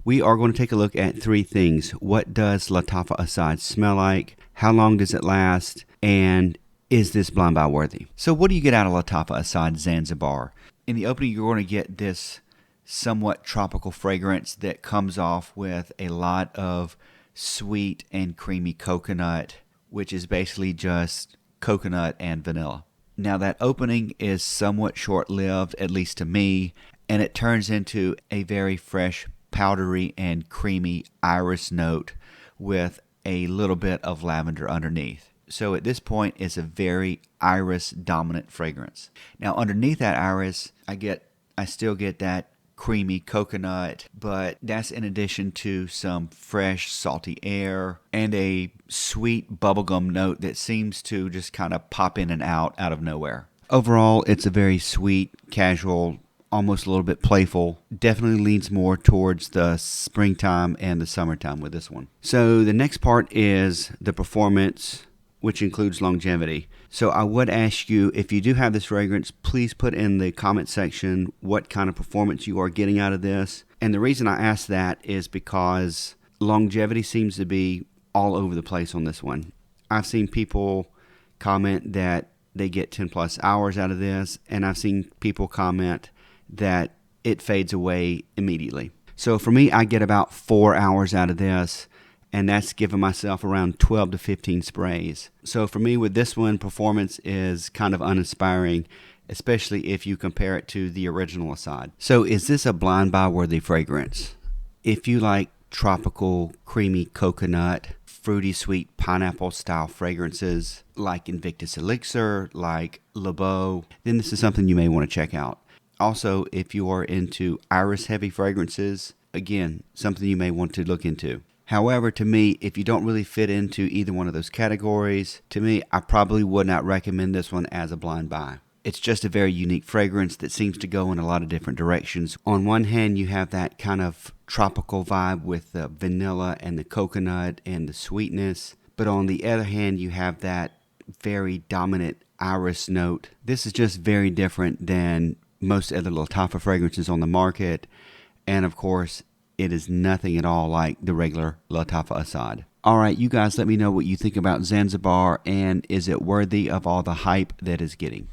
We are going to take a look at three things. What does Lattafa Asad smell like? How long does it last? And is this blind buy worthy? So what do you get out of Lattafa Asad Zanzibar? In the opening, you're going to get this somewhat tropical fragrance that comes off with a lot of sweet and creamy coconut, which is basically just coconut and vanilla. Now that opening is somewhat short-lived, at least to me, and it turns into a very fresh, powdery and creamy iris note with a little bit of lavender underneath. So at this point, it's a very iris dominant fragrance. Now underneath that iris, I still get that creamy coconut, but that's in addition to some fresh salty air and a sweet bubblegum note that seems to just kind of pop in and out of nowhere. Overall, it's a very sweet, casual, almost a little bit playful. Definitely leans more towards the springtime and the summertime with this one. So the next part is the performance, which includes longevity. So I would ask you, if you do have this fragrance, please put in the comment section what kind of performance you are getting out of this. And the reason I ask that is because longevity seems to be all over the place on this one. I've seen people comment that they get 10 plus hours out of this, and I've seen people comment that it fades away immediately. So for me, I get about 4 hours out of this, and that's giving myself around 12 to 15 sprays. So for me with this one, performance is kind of uninspiring, especially if you compare it to the original Asad. So is this a blind buy worthy fragrance? If you like tropical, creamy coconut, fruity sweet pineapple style fragrances like Invictus Elixir, like Le Beau, then this is something you may want to check out. Also, if you are into iris heavy fragrances, again, something you may want to look into. However, to me, if you don't really fit into either one of those categories, to me, I probably would not recommend this one as a blind buy. It's just a very unique fragrance that seems to go in a lot of different directions. On one hand, you have that kind of tropical vibe with the vanilla and the coconut and the sweetness. But on the other hand, you have that very dominant iris note. This is just very different than most other Lattafa fragrances on the market. And of course, it is nothing at all like the regular Lattafa Asad. Alright, you guys let me know what you think about Zanzibar, and is it worthy of all the hype that it's getting?